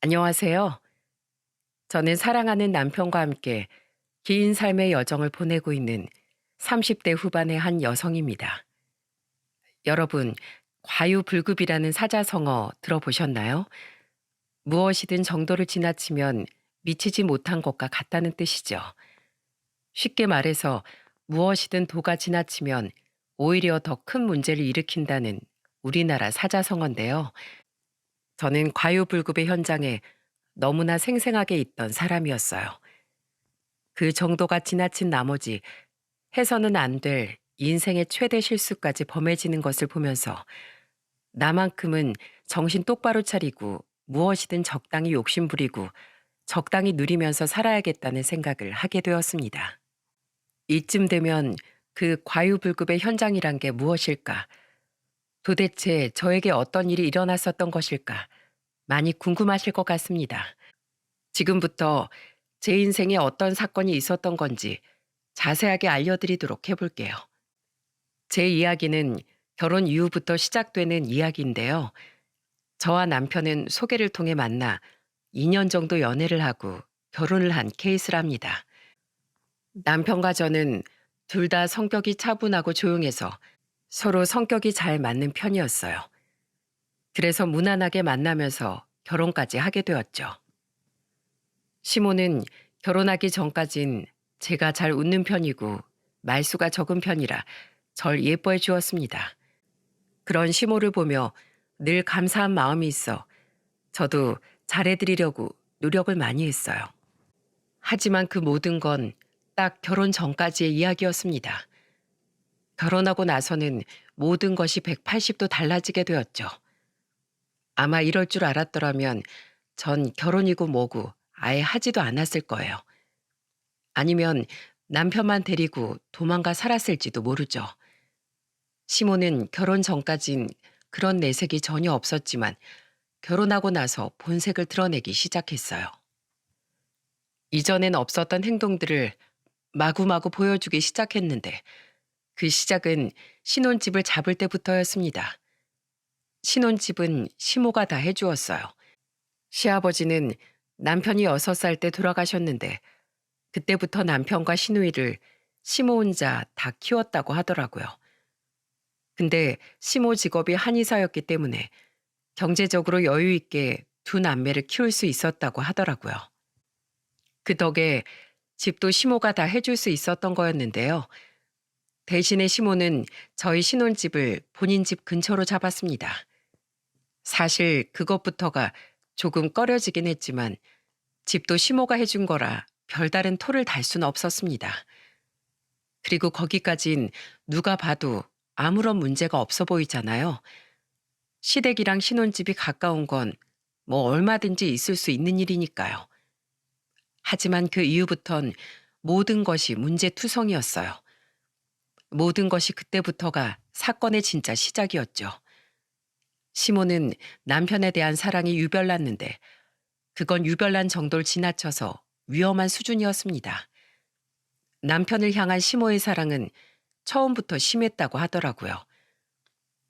안녕하세요. 저는 사랑하는 남편과 함께 긴 삶의 여정을 보내고 있는 30대 후반의 한 여성입니다. 여러분, 과유불급이라는 사자성어 들어보셨나요? 무엇이든 정도를 지나치면 미치지 못한 것과 같다는 뜻이죠. 쉽게 말해서 무엇이든 도가 지나치면 오히려 더 큰 문제를 일으킨다는 우리나라 사자성어인데요. 저는 과유불급의 현장에 너무나 생생하게 있던 사람이었어요. 그 정도가 지나친 나머지 해서는 안 될 인생의 최대 실수까지 범해지는 것을 보면서 나만큼은 정신 똑바로 차리고 무엇이든 적당히 욕심부리고 적당히 누리면서 살아야겠다는 생각을 하게 되었습니다. 이쯤 되면 그 과유불급의 현장이란 게 무엇일까? 도대체 저에게 어떤 일이 일어났었던 것일까? 많이 궁금하실 것 같습니다. 지금부터 제 인생에 어떤 사건이 있었던 건지 자세하게 알려드리도록 해볼게요. 제 이야기는 결혼 이후부터 시작되는 이야기인데요. 저와 남편은 소개를 통해 만나 2년 정도 연애를 하고 결혼을 한 케이스랍니다. 남편과 저는 둘 다 성격이 차분하고 조용해서 서로 성격이 잘 맞는 편이었어요. 그래서 무난하게 만나면서 결혼까지 하게 되었죠. 시모는 결혼하기 전까진 제가 잘 웃는 편이고 말수가 적은 편이라 절 예뻐해 주었습니다. 그런 시모를 보며 늘 감사한 마음이 있어 저도 잘해드리려고 노력을 많이 했어요. 하지만 그 모든 건 딱 결혼 전까지의 이야기였습니다. 결혼하고 나서는 모든 것이 180도 달라지게 되었죠. 아마 이럴 줄 알았더라면 전 결혼이고 뭐고 아예 하지도 않았을 거예요. 아니면 남편만 데리고 도망가 살았을지도 모르죠. 시모는 결혼 전까진 그런 내색이 전혀 없었지만 결혼하고 나서 본색을 드러내기 시작했어요. 이전엔 없었던 행동들을 마구마구 보여주기 시작했는데 그 시작은 신혼집을 잡을 때부터였습니다. 신혼집은 시모가 다 해주었어요. 시아버지는 남편이 6살 때 돌아가셨는데 그때부터 남편과 시누이를 시모 혼자 다 키웠다고 하더라고요. 근데 시모 직업이 한의사였기 때문에 경제적으로 여유 있게 두 남매를 키울 수 있었다고 하더라고요. 그 덕에 집도 시모가 다 해줄 수 있었던 거였는데요. 대신에 시모는 저희 신혼집을 본인 집 근처로 잡았습니다. 사실 그것부터가 조금 꺼려지긴 했지만 집도 시모가 해준 거라 별다른 토를 달 수는 없었습니다. 그리고 거기까진 누가 봐도 아무런 문제가 없어 보이잖아요. 시댁이랑 신혼집이 가까운 건 뭐 얼마든지 있을 수 있는 일이니까요. 하지만 그 이후부턴 모든 것이 문제투성이었어요. 모든 것이 그때부터가 사건의 진짜 시작이었죠. 시모는 남편에 대한 사랑이 유별났는데 그건 유별난 정도를 지나쳐서 위험한 수준이었습니다. 남편을 향한 시모의 사랑은 처음부터 심했다고 하더라고요.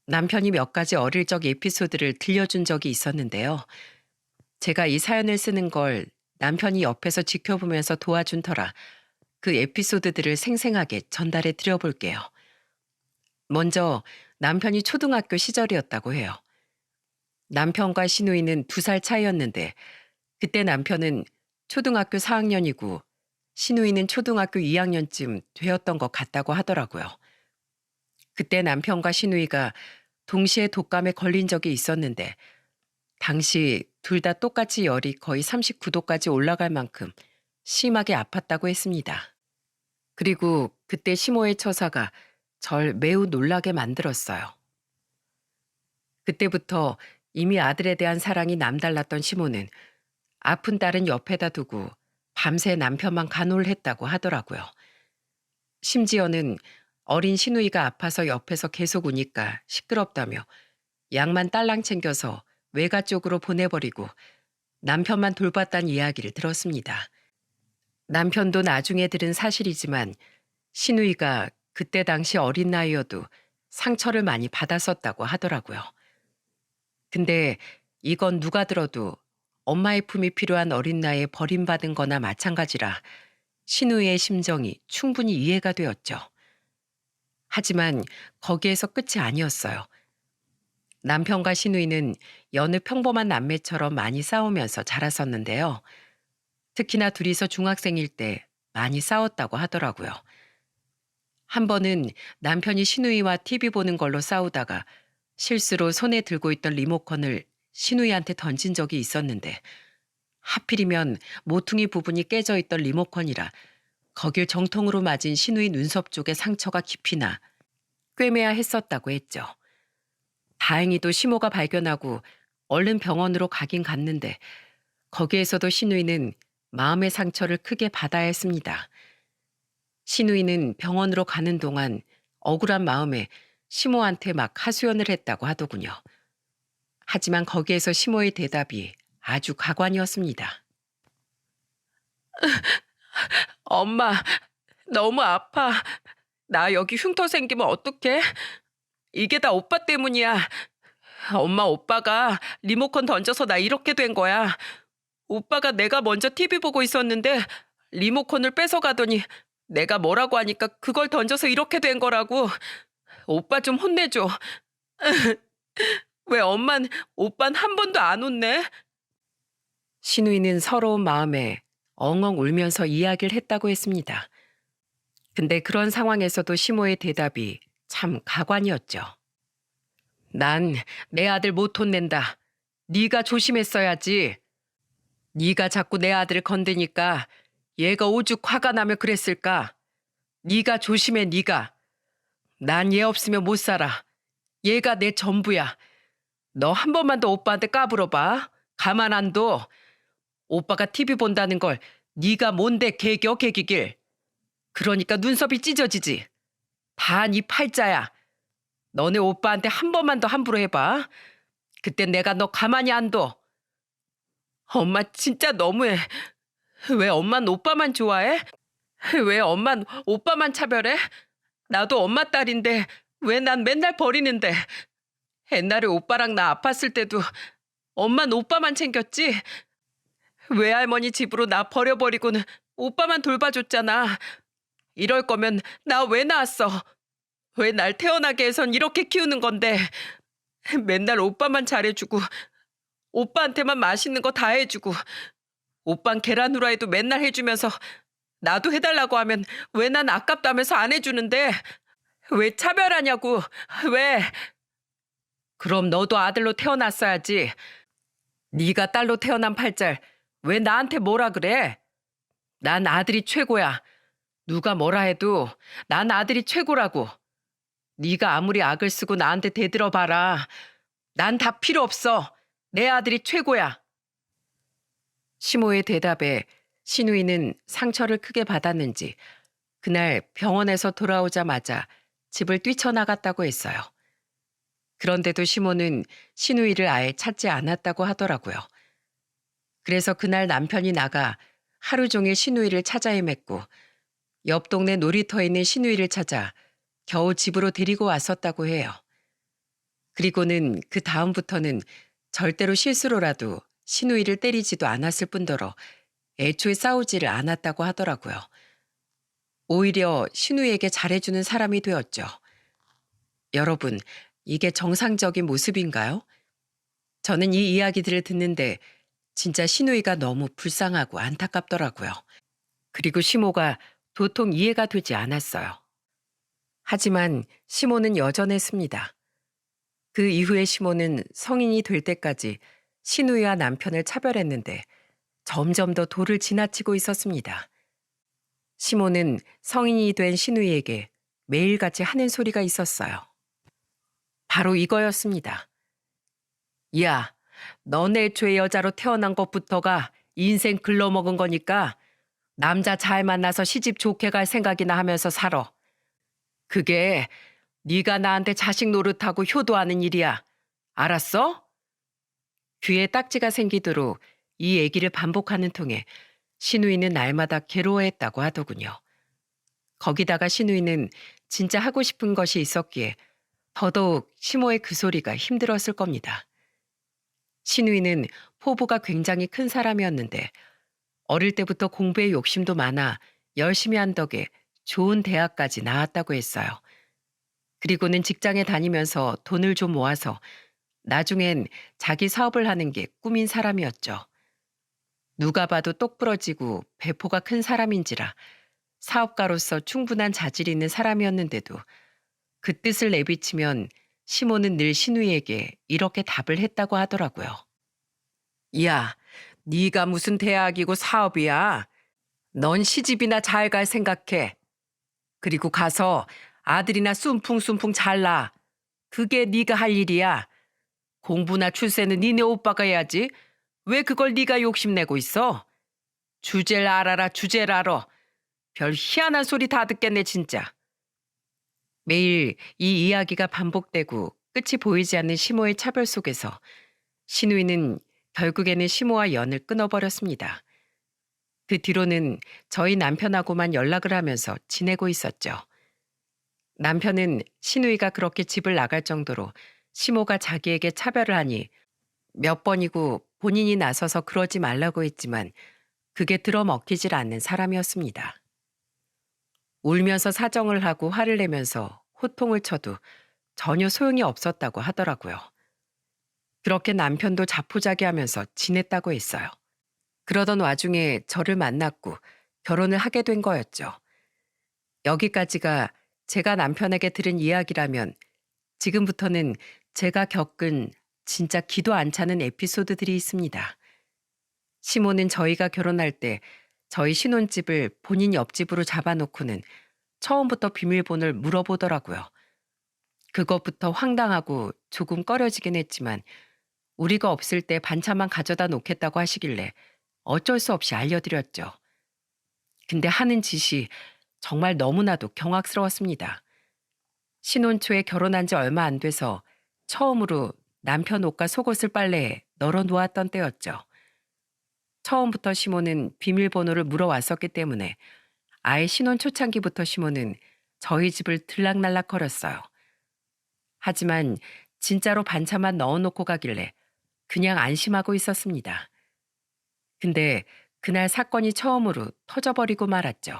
남편이 몇 가지 어릴 적 에피소드를 들려준 적이 있었는데요. 제가 이 사연을 쓰는 걸 남편이 옆에서 지켜보면서 도와준 터라 그 에피소드들을 생생하게 전달해 드려볼게요. 먼저 남편이 초등학교 시절이었다고 해요. 남편과 시누이는 2살 차이였는데 그때 남편은 초등학교 4학년이고 시누이는 초등학교 2학년쯤 되었던 것 같다고 하더라고요. 그때 남편과 시누이가 동시에 독감에 걸린 적이 있었는데 당시 둘 다 똑같이 열이 거의 39도까지 올라갈 만큼 심하게 아팠다고 했습니다. 그리고 그때 시모의 처사가 절 매우 놀라게 만들었어요. 그때부터 이미 아들에 대한 사랑이 남달랐던 시모는 아픈 딸은 옆에다 두고 밤새 남편만 간호를 했다고 하더라고요. 심지어는 어린 시누이가 아파서 옆에서 계속 우니까 시끄럽다며 약만 딸랑 챙겨서 외가 쪽으로 보내버리고 남편만 돌봤다는 이야기를 들었습니다. 남편도 나중에 들은 사실이지만 시누이가 그때 당시 어린 나이여도 상처를 많이 받았었다고 하더라고요. 근데 이건 누가 들어도 엄마의 품이 필요한 어린 나이에 버림받은 거나 마찬가지라 신우이의 심정이 충분히 이해가 되었죠. 하지만 거기에서 끝이 아니었어요. 남편과 신우이는 여느 평범한 남매처럼 많이 싸우면서 자랐었는데요. 특히나 둘이서 중학생일 때 많이 싸웠다고 하더라고요. 한 번은 남편이 신우이와 TV 보는 걸로 싸우다가 실수로 손에 들고 있던 리모컨을 신우이한테 던진 적이 있었는데 하필이면 모퉁이 부분이 깨져 있던 리모컨이라 거길 정통으로 맞은 신우이 눈썹 쪽에 상처가 깊이 나 꿰매야 했었다고 했죠. 다행히도 시모가 발견하고 얼른 병원으로 가긴 갔는데 거기에서도 신우이는 마음의 상처를 크게 받아야 했습니다. 신우이는 병원으로 가는 동안 억울한 마음에 시모한테 막 하소연을 했다고 하더군요. 하지만 거기에서 시모의 대답이 아주 가관이었습니다. 엄마, 너무 아파. 나 여기 흉터 생기면 어떡해? 이게 다 오빠 때문이야. 엄마, 오빠가 리모컨 던져서 나 이렇게 된 거야. 오빠가 내가 먼저 TV 보고 있었는데 리모컨을 뺏어가더니 내가 뭐라고 하니까 그걸 던져서 이렇게 된 거라고. 오빠 좀 혼내줘. 왜 오빤 한 번도 안 웃네? 신우이는 서러운 마음에 엉엉 울면서 이야기를 했다고 했습니다. 근데 그런 상황에서도 시모의 대답이 참 가관이었죠. 난 내 아들 못 혼낸다. 네가 조심했어야지. 네가 자꾸 내 아들을 건드니까 얘가 오죽 화가 나며 그랬을까. 네가 조심해 네가. 난 얘 없으면 못 살아. 얘가 내 전부야. 너 한 번만 더 오빠한테 까불어봐. 가만 안 둬. 오빠가 TV 본다는 걸 네가 뭔데 개겨 개기길. 그러니까 눈썹이 찢어지지. 다 네 팔자야. 너네 오빠한테 한 번만 더 함부로 해봐. 그땐 내가 너 가만히 안 둬. 엄마 진짜 너무해. 왜 엄만 오빠만 좋아해? 왜 엄만 오빠만 차별해? 나도 엄마 딸인데 왜 난 맨날 버리는데. 옛날에 오빠랑 나 아팠을 때도 엄만 오빠만 챙겼지. 외할머니 집으로 나 버려버리고는 오빠만 돌봐줬잖아. 이럴 거면 나 왜 낳았어? 왜 날 태어나게 해선 이렇게 키우는 건데. 맨날 오빠만 잘해주고 오빠한테만 맛있는 거 다 해주고 오빤 계란 후라이도 맨날 해주면서 나도 해달라고 하면 왜 난 아깝다면서 안 해주는데. 왜 차별하냐고. 왜. 그럼 너도 아들로 태어났어야지. 네가 딸로 태어난 팔잘 왜 나한테 뭐라 그래? 난 아들이 최고야. 누가 뭐라 해도 난 아들이 최고라고. 네가 아무리 악을 쓰고 나한테 대들어봐라. 난 다 필요 없어. 내 아들이 최고야. 시모의 대답에 신우이는 상처를 크게 받았는지 그날 병원에서 돌아오자마자 집을 뛰쳐나갔다고 했어요. 그런데도 시모는 신우이를 아예 찾지 않았다고 하더라고요. 그래서 그날 남편이 나가 하루 종일 신우이를 찾아 헤맸고 옆 동네 놀이터에 있는 신우이를 찾아 겨우 집으로 데리고 왔었다고 해요. 그리고는 그 다음부터는 절대로 실수로라도 신우이를 때리지도 않았을 뿐더러 애초에 싸우지를 않았다고 하더라고요. 오히려 신우이에게 잘해주는 사람이 되었죠. 여러분, 이게 정상적인 모습인가요? 저는 이 이야기들을 듣는데 진짜 신우이가 너무 불쌍하고 안타깝더라고요. 그리고 시모가 도통 이해가 되지 않았어요. 하지만 시모는 여전했습니다. 그 이후에 시모는 성인이 될 때까지 신우이와 남편을 차별했는데 점점 더 도를 지나치고 있었습니다. 시모는 성인이 된 신우이에게 매일같이 하는 소리가 있었어요. 바로 이거였습니다. 야, 너네 애초에 여자로 태어난 것부터가 인생 글러먹은 거니까 남자 잘 만나서 시집 좋게 갈 생각이나 하면서 살아. 그게 네가 나한테 자식 노릇하고 효도하는 일이야. 알았어? 귀에 딱지가 생기도록 이 얘기를 반복하는 통에 신우이는 날마다 괴로워했다고 하더군요. 거기다가 신우이는 진짜 하고 싶은 것이 있었기에 더더욱 시모의 그 소리가 힘들었을 겁니다. 신우이는 포부가 굉장히 큰 사람이었는데 어릴 때부터 공부에 욕심도 많아 열심히 한 덕에 좋은 대학까지 나왔다고 했어요. 그리고는 직장에 다니면서 돈을 좀 모아서 나중엔 자기 사업을 하는 게 꿈인 사람이었죠. 누가 봐도 똑부러지고 배포가 큰 사람인지라 사업가로서 충분한 자질이 있는 사람이었는데도 그 뜻을 내비치면 시모는 늘 신우이에게 이렇게 답을 했다고 하더라고요. 야, 네가 무슨 대학이고 사업이야? 넌 시집이나 잘 갈 생각해. 그리고 가서 아들이나 쏨풍쏨풍 잘나. 그게 네가 할 일이야. 공부나 출세는 니네 오빠가 해야지. 왜 그걸 네가 욕심내고 있어? 주제를 알아라, 주제를 알아. 별 희한한 소리 다 듣겠네 진짜. 매일 이 이야기가 반복되고 끝이 보이지 않는 시모의 차별 속에서 신우이는 결국에는 시모와 연을 끊어버렸습니다. 그 뒤로는 저희 남편하고만 연락을 하면서 지내고 있었죠. 남편은 신우이가 그렇게 집을 나갈 정도로 시모가 자기에게 차별을 하니 몇 번이고 본인이 나서서 그러지 말라고 했지만 그게 들어먹히질 않는 사람이었습니다. 울면서 사정을 하고 화를 내면서 호통을 쳐도 전혀 소용이 없었다고 하더라고요. 그렇게 남편도 자포자기하면서 지냈다고 했어요. 그러던 와중에 저를 만났고 결혼을 하게 된 거였죠. 여기까지가 제가 남편에게 들은 이야기라면 지금부터는 제가 겪은 진짜 기도 안 차는 에피소드들이 있습니다. 시모는 저희가 결혼할 때 저희 신혼집을 본인 옆집으로 잡아놓고는 처음부터 비밀번호를 물어보더라고요. 그것부터 황당하고 조금 꺼려지긴 했지만 우리가 없을 때 반찬만 가져다 놓겠다고 하시길래 어쩔 수 없이 알려드렸죠. 근데 하는 짓이 정말 너무나도 경악스러웠습니다. 신혼 초에 결혼한 지 얼마 안 돼서 처음으로 남편 옷과 속옷을 빨래에 널어 놓았던 때였죠. 처음부터 시모는 비밀번호를 물어왔었기 때문에 아예 신혼 초창기부터 시모는 저희 집을 들락날락거렸어요. 하지만 진짜로 반찬만 넣어놓고 가길래 그냥 안심하고 있었습니다. 근데 그날 사건이 처음으로 터져버리고 말았죠.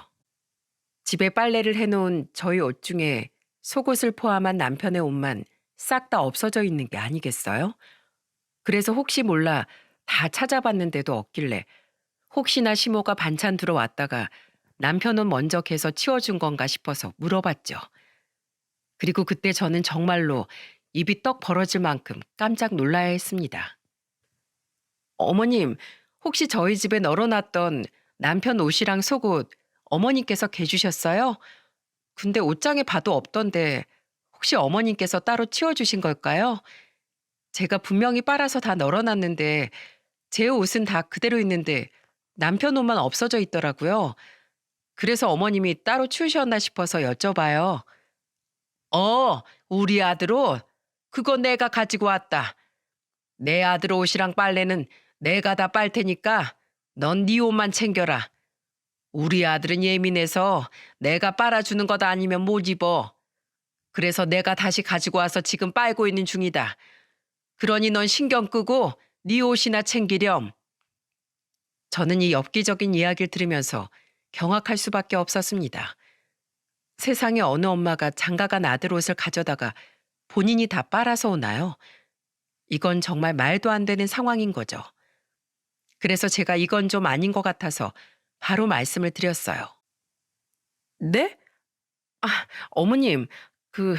집에 빨래를 해놓은 저희 옷 중에 속옷을 포함한 남편의 옷만 싹 다 없어져 있는 게 아니겠어요? 그래서 혹시 몰라 다 찾아봤는데도 없길래 혹시나 시모가 반찬 들어왔다가 남편 옷 먼저 개서 치워준 건가 싶어서 물어봤죠. 그리고 그때 저는 정말로 입이 떡 벌어질 만큼 깜짝 놀라야 했습니다. 어머님, 혹시 저희 집에 널어놨던 남편 옷이랑 속옷 어머님께서 개주셨어요? 근데 옷장에 봐도 없던데 혹시 어머님께서 따로 치워주신 걸까요? 제가 분명히 빨아서 다 널어놨는데 제 옷은 다 그대로 있는데 남편 옷만 없어져 있더라고요. 그래서 어머님이 따로 치우셨나 싶어서 여쭤봐요. 우리 아들 옷? 그거 내가 가지고 왔다. 내 아들 옷이랑 빨래는 내가 다 빨 테니까 넌 네 옷만 챙겨라. 우리 아들은 예민해서 내가 빨아주는 것 아니면 못 입어. 그래서 내가 다시 가지고 와서 지금 빨고 있는 중이다. 그러니 넌 신경 끄고 네 옷이나 챙기렴. 저는 이 엽기적인 이야기를 들으면서 경악할 수밖에 없었습니다. 세상에 어느 엄마가 장가간 아들 옷을 가져다가 본인이 다 빨아서 오나요? 이건 정말 말도 안 되는 상황인 거죠. 그래서 제가 이건 좀 아닌 것 같아서 바로 말씀을 드렸어요. 네? 아, 어머님, 그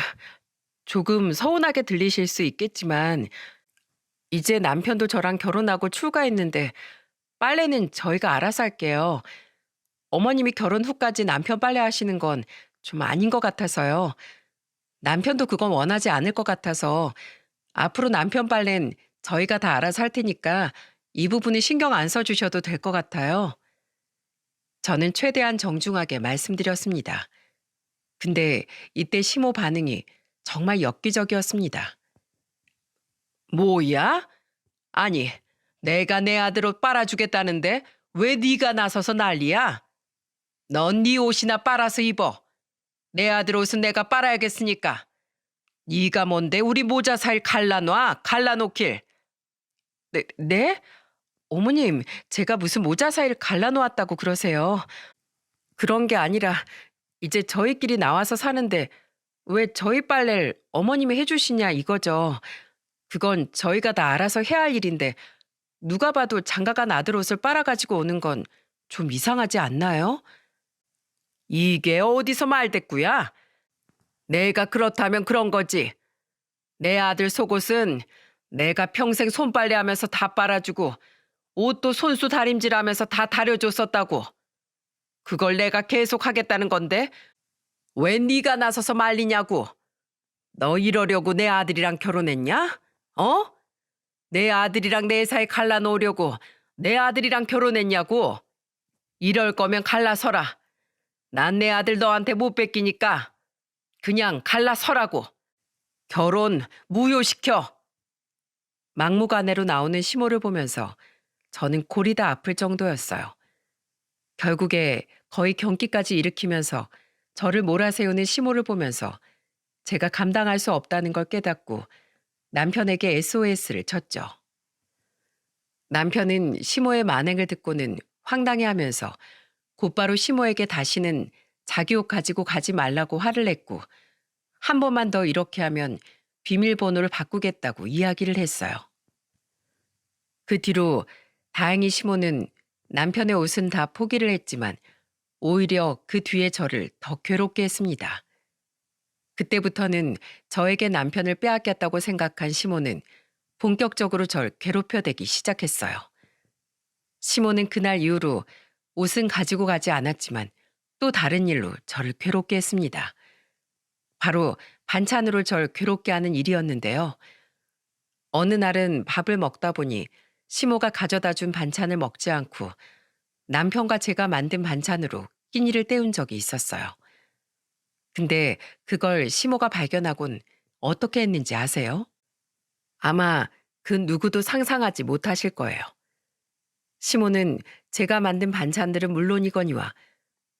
조금 서운하게 들리실 수 있겠지만 이제 남편도 저랑 결혼하고 출가했는데 빨래는 저희가 알아서 할게요. 어머님이 결혼 후까지 남편 빨래 하시는 건 좀 아닌 것 같아서요. 남편도 그건 원하지 않을 것 같아서 앞으로 남편 빨래는 저희가 다 알아서 할 테니까 이 부분은 신경 안 써주셔도 될 것 같아요. 저는 최대한 정중하게 말씀드렸습니다. 근데 이때 시모 반응이 정말 엽기적이었습니다. 뭐야? 아니, 내가 내 아들 옷 빨아주겠다는데 왜 네가 나서서 난리야? 넌 네 옷이나 빨아서 입어. 내 아들 옷은 내가 빨아야겠으니까. 네가 뭔데 우리 모자 사이를 갈라놔? 갈라놓길. 네? 네? 어머님, 제가 무슨 모자 사이를 갈라놓았다고 그러세요. 그런 게 아니라 이제 저희끼리 나와서 사는데 왜 저희 빨래를 어머님이 해주시냐 이거죠. 그건 저희가 다 알아서 해야 할 일인데 누가 봐도 장가간 아들 옷을 빨아가지고 오는 건 좀 이상하지 않나요? 이게 어디서 말대꾸야? 내가 그렇다면 그런 거지. 내 아들 속옷은 내가 평생 손빨래하면서 다 빨아주고 옷도 손수 다림질하면서 다 다려줬었다고. 그걸 내가 계속 하겠다는 건데 왜 네가 나서서 말리냐고. 너 이러려고 내 아들이랑 결혼했냐? 어? 내 아들이랑 내 사이 갈라놓으려고 내 아들이랑 결혼했냐고. 이럴 거면 갈라서라. 난 내 아들 너한테 못 뺏기니까 그냥 갈라서라고. 결혼 무효시켜. 막무가내로 나오는 시모를 보면서 저는 골이 다 아플 정도였어요. 결국에 거의 경기까지 일으키면서 저를 몰아세우는 시모를 보면서 제가 감당할 수 없다는 걸 깨닫고 남편에게 SOS를 쳤죠. 남편은 시모의 만행을 듣고는 황당해하면서 곧바로 시모에게 다시는 자기 옷 가지고 가지 말라고 화를 냈고 한 번만 더 이렇게 하면 비밀번호를 바꾸겠다고 이야기를 했어요. 그 뒤로 다행히 시모는 남편의 옷은 다 포기를 했지만 오히려 그 뒤에 저를 더 괴롭게 했습니다. 그때부터는 저에게 남편을 빼앗겼다고 생각한 시모는 본격적으로 절 괴롭혀대기 시작했어요. 시모는 그날 이후로 옷은 가지고 가지 않았지만 또 다른 일로 저를 괴롭게 했습니다. 바로 반찬으로 절 괴롭게 하는 일이었는데요. 어느 날은 밥을 먹다 보니 시모가 가져다 준 반찬을 먹지 않고 남편과 제가 만든 반찬으로 끼니를 때운 적이 있었어요. 근데 그걸 시모가 발견하곤 어떻게 했는지 아세요? 아마 그 누구도 상상하지 못하실 거예요. 시모는 제가 만든 반찬들은 물론이거니와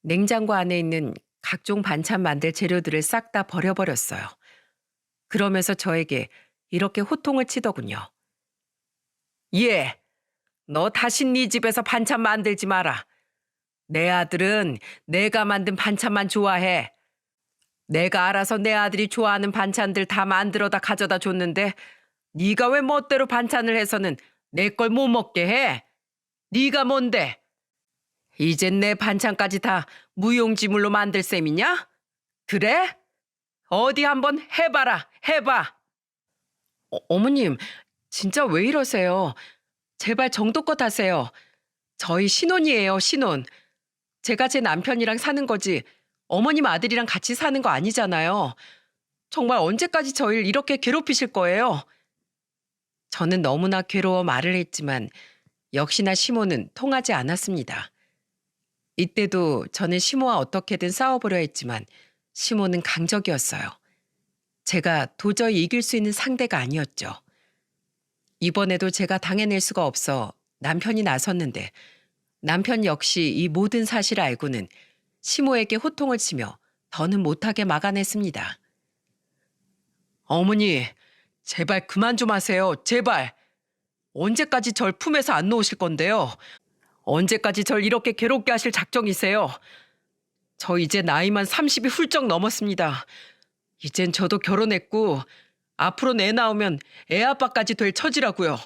냉장고 안에 있는 각종 반찬 만들 재료들을 싹 다 버려버렸어요. 그러면서 저에게 이렇게 호통을 치더군요. 예, 너 다시 네 집에서 반찬 만들지 마라. 내 아들은 내가 만든 반찬만 좋아해. 내가 알아서 내 아들이 좋아하는 반찬들 다 만들어다 가져다 줬는데 네가 왜 멋대로 반찬을 해서는 내 걸 못 먹게 해? 네가 뭔데? 이젠 내 반찬까지 다 무용지물로 만들 셈이냐? 그래? 어디 한번 해봐라, 해봐. 어머님, 진짜 왜 이러세요? 제발 정도껏 하세요. 저희 신혼이에요, 신혼. 제가 제 남편이랑 사는 거지 어머님 아들이랑 같이 사는 거 아니잖아요. 정말 언제까지 저희를 이렇게 괴롭히실 거예요? 저는 너무나 괴로워 말을 했지만 역시나 시모는 통하지 않았습니다. 이때도 저는 시모와 어떻게든 싸워보려 했지만 시모는 강적이었어요. 제가 도저히 이길 수 있는 상대가 아니었죠. 이번에도 제가 당해낼 수가 없어 남편이 나섰는데 남편 역시 이 모든 사실을 알고는 시모에게 호통을 치며 더는 못하게 막아냈습니다. 어머니, 제발 그만 좀 하세요. 제발. 언제까지 절 품에서 안 놓으실 건데요? 언제까지 절 이렇게 괴롭게 하실 작정이세요? 저 이제 나이만 30이 훌쩍 넘었습니다. 이젠 저도 결혼했고 앞으로 애 낳으면 애 아빠까지 될 처지라고요.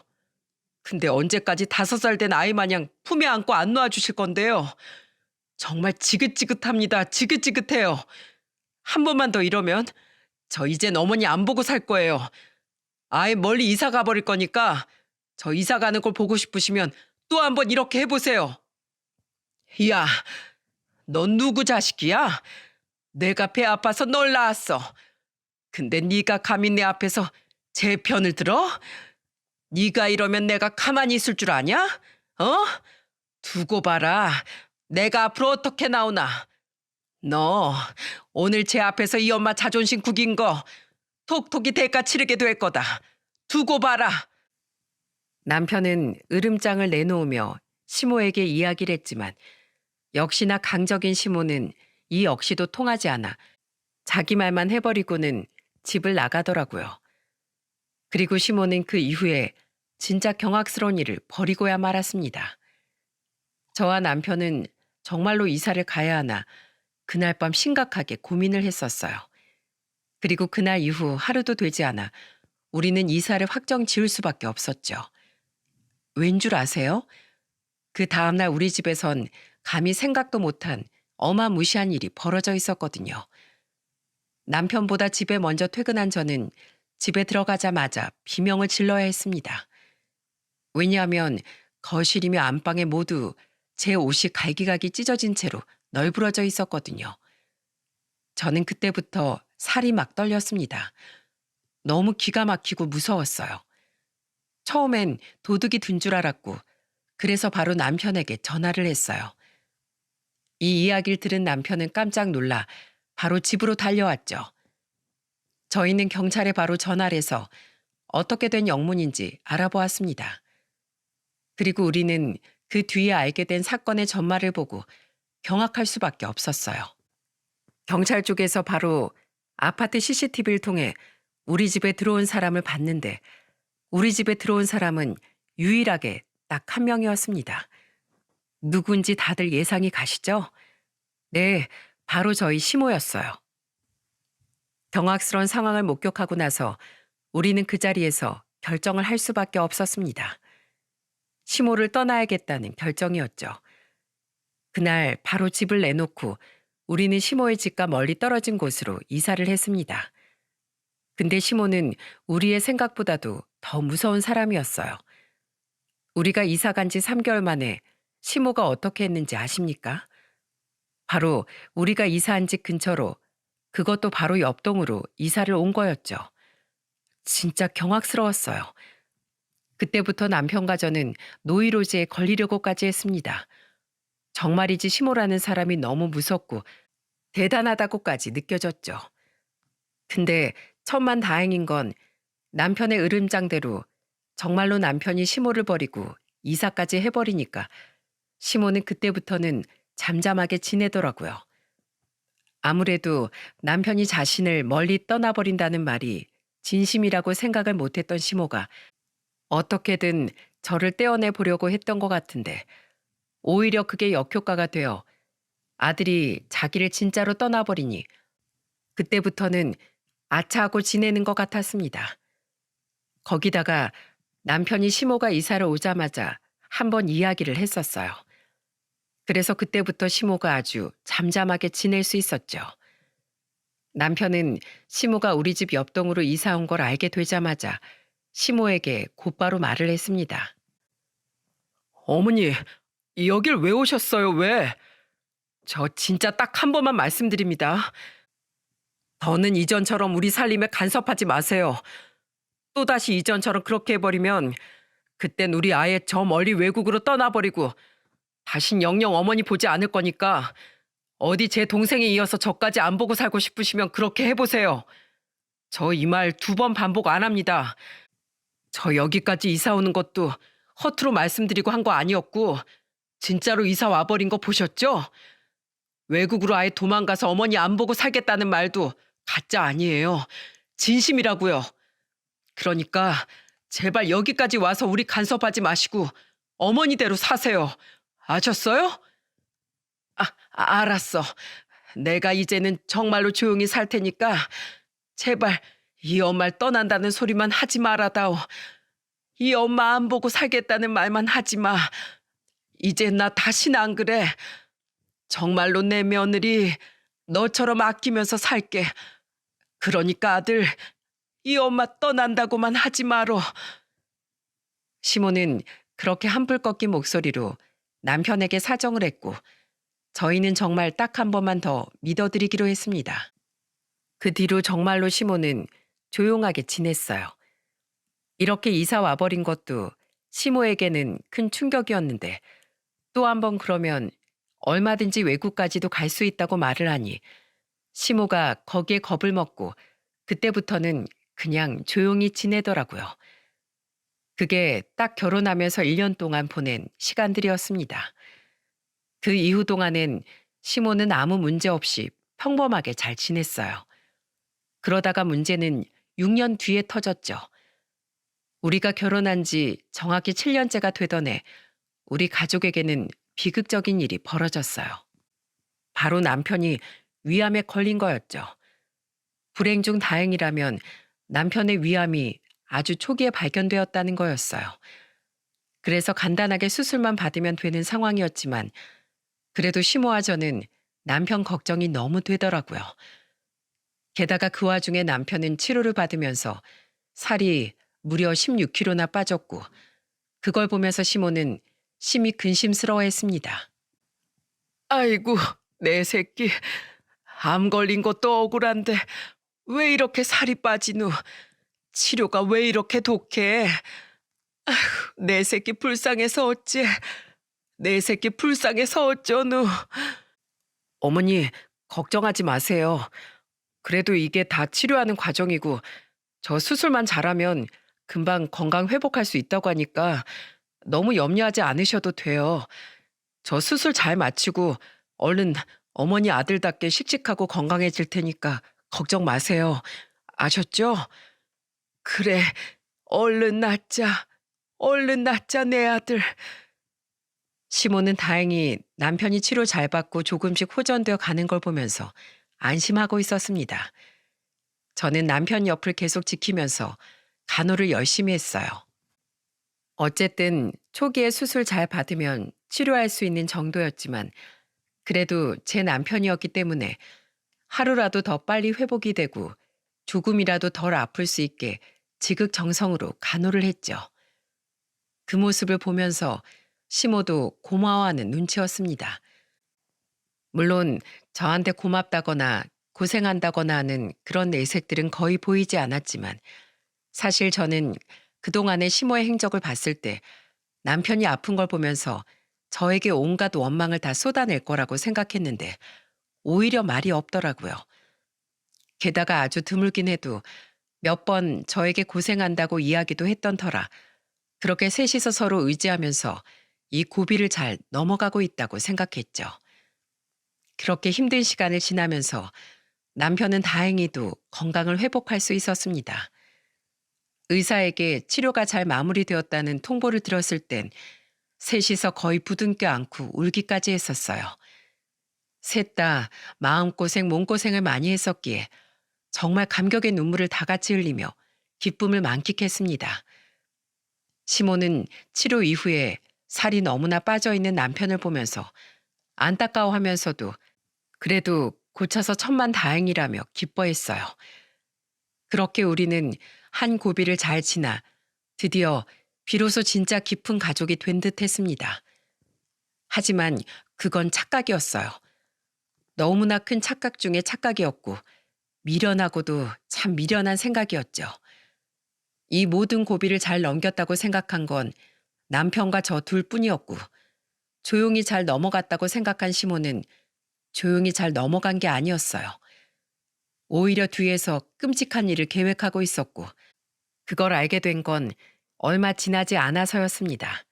근데 언제까지 5살 된 아이 마냥 품에 안고 안 놓아주실 건데요? 정말 지긋지긋합니다. 지긋지긋해요. 한 번만 더 이러면 저 이젠 어머니 안 보고 살 거예요. 아예 멀리 이사 가버릴 거니까 저 이사 가는 걸 보고 싶으시면 또 한 번 이렇게 해보세요. 야, 넌 누구 자식이야? 내가 배 아파서 널 낳았어. 근데 네가 감히 내 앞에서 제 편을 들어? 네가 이러면 내가 가만히 있을 줄 아냐? 어? 두고 봐라. 내가 앞으로 어떻게 나오나. 너 오늘 제 앞에서 이 엄마 자존심 구긴 거 톡톡이 대가 치르게 될 거다. 두고 봐라. 남편은 으름장을 내놓으며 시모에게 이야기를 했지만 역시나 강적인 시모는 이 역시도 통하지 않아 자기 말만 해버리고는 집을 나가더라고요. 그리고 시모는 그 이후에 진짜 경악스러운 일을 벌이고야 말았습니다. 저와 남편은 정말로 이사를 가야 하나 그날 밤 심각하게 고민을 했었어요. 그리고 그날 이후 하루도 되지 않아 우리는 이사를 확정 지을 수밖에 없었죠. 왠 줄 아세요? 그 다음날 우리 집에선 감히 생각도 못한 어마무시한 일이 벌어져 있었거든요. 남편보다 집에 먼저 퇴근한 저는 집에 들어가자마자 비명을 질러야 했습니다. 왜냐하면 거실이며 안방에 모두 제 옷이 갈기갈기 찢어진 채로 널브러져 있었거든요. 저는 그때부터 살이 막 떨렸습니다. 너무 기가 막히고 무서웠어요. 처음엔 도둑이 든 줄 알았고 그래서 바로 남편에게 전화를 했어요. 이 이야기를 들은 남편은 깜짝 놀라 바로 집으로 달려왔죠. 저희는 경찰에 바로 전화를 해서 어떻게 된 영문인지 알아보았습니다. 그리고 우리는 그 뒤에 알게 된 사건의 전말을 보고 경악할 수밖에 없었어요. 경찰 쪽에서 바로 아파트 CCTV를 통해 우리 집에 들어온 사람을 봤는데 우리 집에 들어온 사람은 유일하게 딱 한 명이었습니다. 누군지 다들 예상이 가시죠? 네, 바로 저희 시모였어요. 경악스러운 상황을 목격하고 나서 우리는 그 자리에서 결정을 할 수밖에 없었습니다. 시모를 떠나야겠다는 결정이었죠. 그날 바로 집을 내놓고 우리는 시모의 집과 멀리 떨어진 곳으로 이사를 했습니다. 근데 시모는 우리의 생각보다도 더 무서운 사람이었어요. 우리가 이사 간 지 3개월 만에 시모가 어떻게 했는지 아십니까? 바로 우리가 이사한 집 근처로 그것도 바로 옆동으로 이사를 온 거였죠. 진짜 경악스러웠어요. 그때부터 남편과 저는 노이로제에 걸리려고까지 했습니다. 정말이지 시모라는 사람이 너무 무섭고 대단하다고까지 느껴졌죠. 근데 천만 다행인 건 남편의 으름장대로 정말로 남편이 시모를 버리고 이사까지 해버리니까 시모는 그때부터는 잠잠하게 지내더라고요. 아무래도 남편이 자신을 멀리 떠나버린다는 말이 진심이라고 생각을 못했던 시모가 어떻게든 저를 떼어내 보려고 했던 것 같은데 오히려 그게 역효과가 되어 아들이 자기를 진짜로 떠나버리니 그때부터는 아차하고 지내는 것 같았습니다. 거기다가 남편이 시모가 이사를 오자마자 한번 이야기를 했었어요. 그래서 그때부터 시모가 아주 잠잠하게 지낼 수 있었죠. 남편은 시모가 우리 집 옆동으로 이사 온 걸 알게 되자마자 시모에게 곧바로 말을 했습니다. 어머니, 여길 왜 오셨어요, 왜? 저 진짜 딱 한 번만 말씀드립니다. 더는 이전처럼 우리 살림에 간섭하지 마세요. 또다시 이전처럼 그렇게 해버리면 그땐 우리 아예 저 멀리 외국으로 떠나버리고 다신 영영 어머니 보지 않을 거니까 어디 제 동생에 이어서 저까지 안 보고 살고 싶으시면 그렇게 해보세요. 저 이 말 2번 반복 안 합니다. 저 여기까지 이사 오는 것도 허투루 말씀드리고 한 거 아니었고 진짜로 이사 와버린 거 보셨죠? 외국으로 아예 도망가서 어머니 안 보고 살겠다는 말도 가짜 아니에요. 진심이라고요. 그러니까 제발 여기까지 와서 우리 간섭하지 마시고 어머니대로 사세요. 아셨어요? 알았어. 내가 이제는 정말로 조용히 살 테니까 제발 이 엄마를 떠난다는 소리만 하지 말아다오. 이 엄마 안 보고 살겠다는 말만 하지 마. 이제 나 다시는 안 그래. 정말로 내 며느리 너처럼 아끼면서 살게. 그러니까 아들, 이 엄마 떠난다고만 하지 말어. 시모는 그렇게 한불 꺾인 목소리로 남편에게 사정을 했고 저희는 정말 딱 한 번만 더 믿어드리기로 했습니다. 그 뒤로 정말로 시모는 조용하게 지냈어요. 이렇게 이사 와버린 것도 시모에게는 큰 충격이었는데 또 한 번 그러면 얼마든지 외국까지도 갈 수 있다고 말을 하니 시모가 거기에 겁을 먹고 그때부터는 그냥 조용히 지내더라고요. 그게 딱 결혼하면서 1년 동안 보낸 시간들이었습니다. 그 이후 동안엔 시모는 아무 문제 없이 평범하게 잘 지냈어요. 그러다가 문제는 6년 뒤에 터졌죠. 우리가 결혼한 지 정확히 7년째가 되던 해 우리 가족에게는 비극적인 일이 벌어졌어요. 바로 남편이 위암에 걸린 거였죠. 불행 중 다행이라면 남편의 위암이 아주 초기에 발견되었다는 거였어요. 그래서 간단하게 수술만 받으면 되는 상황이었지만 그래도 시모와 저는 남편 걱정이 너무 되더라고요. 게다가 그 와중에 남편은 치료를 받으면서 살이 무려 16kg나 빠졌고 그걸 보면서 시모는 심히 근심스러워했습니다. 아이고, 내 새끼. 암 걸린 것도 억울한데 왜 이렇게 살이 빠지누? 치료가 왜 이렇게 독해? 내 새끼 불쌍해서 어째? 내 새끼 불쌍해서 어쩌누? 어머니, 걱정하지 마세요. 그래도 이게 다 치료하는 과정이고 저 수술만 잘하면 금방 건강 회복할 수 있다고 하니까 너무 염려하지 않으셔도 돼요. 저 수술 잘 마치고 얼른 어머니 아들답게 씩씩하고 건강해질 테니까 걱정 마세요. 아셨죠? 그래, 얼른 낫자. 얼른 낫자, 내 아들. 시모는 다행히 남편이 치료 잘 받고 조금씩 호전되어 가는 걸 보면서 안심하고 있었습니다. 저는 남편 옆을 계속 지키면서 간호를 열심히 했어요. 어쨌든 초기에 수술 잘 받으면 치료할 수 있는 정도였지만 그래도 제 남편이었기 때문에 하루라도 더 빨리 회복이 되고 조금이라도 덜 아플 수 있게 지극정성으로 간호를 했죠. 그 모습을 보면서 시모도 고마워하는 눈치였습니다. 물론 저한테 고맙다거나 고생한다거나 하는 그런 내색들은 거의 보이지 않았지만 사실 저는 그동안의 시모의 행적을 봤을 때 남편이 아픈 걸 보면서 저에게 온갖 원망을 다 쏟아낼 거라고 생각했는데 오히려 말이 없더라고요. 게다가 아주 드물긴 해도 몇 번 저에게 고생한다고 이야기도 했던 터라 그렇게 셋이서 서로 의지하면서 이 고비를 잘 넘어가고 있다고 생각했죠. 그렇게 힘든 시간을 지나면서 남편은 다행히도 건강을 회복할 수 있었습니다. 의사에게 치료가 잘 마무리되었다는 통보를 들었을 땐 셋이서 거의 부둥켜 안고 울기까지 했었어요. 셋 다 마음고생, 몸고생을 많이 했었기에 정말 감격의 눈물을 다 같이 흘리며 기쁨을 만끽했습니다. 시모는 치료 이후에 살이 너무나 빠져있는 남편을 보면서 안타까워하면서도 그래도 고쳐서 천만다행이라며 기뻐했어요. 그렇게 우리는 한 고비를 잘 지나 드디어 비로소 진짜 깊은 가족이 된 듯 했습니다. 하지만 그건 착각이었어요. 너무나 큰 착각 중에 착각이었고 미련하고도 참 미련한 생각이었죠. 이 모든 고비를 잘 넘겼다고 생각한 건 남편과 저 둘뿐이었고 조용히 잘 넘어갔다고 생각한 시모는 조용히 잘 넘어간 게 아니었어요. 오히려 뒤에서 끔찍한 일을 계획하고 있었고 그걸 알게 된 건 얼마 지나지 않아서였습니다.